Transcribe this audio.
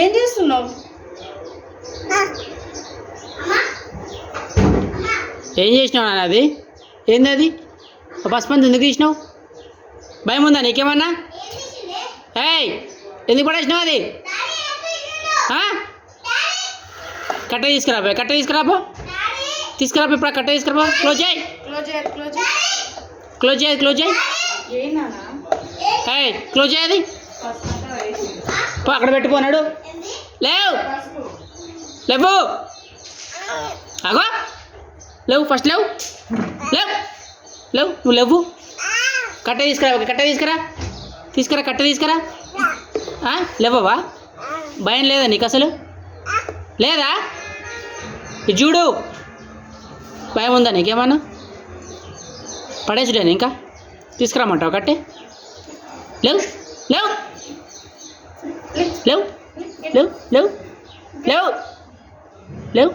ఏం చేస్తున్నావు? ఏం చేసినావు నాన్న? అది ఏంది? అది పసుపంత ఎందుకు తీసినావు? భయం ఉందా నీకేమన్నా? ఏయ్ ఎందుకు పడేసినావు అది? కట్ట తీసుకురాబో, కట్ట తీసుకురాబో, తీసుకురాబో, ఇప్పుడు కట్ట తీసుకురాబో. క్లోజ్ చేయి, క్లోజ్ చేయి, క్లోజ్ చేయి. ఏయ్ క్లోజ్ చేయి. అది పో, అక్కడ పెట్టుకున్నాడు. లేవు లేవు, అగో లేవు, ఫస్ట్ లేవు, లేవు లేవు, నువ్వు లేవు. కట్ట తీసుకురా, కట్ట తీసుకురా, తీసుకురా, కట్ట తీసుకురా. లేవవా? భయం లేదా నీకు అసలు? లేదా? ఇది చూడు, భయం ఉందా నీకేమన్నా? పడేసుడేనా ఇంకా? తీసుకురామంటావు కట్టే? లేవు లేవు లేవు లేవు లేవు లేవు లేవు.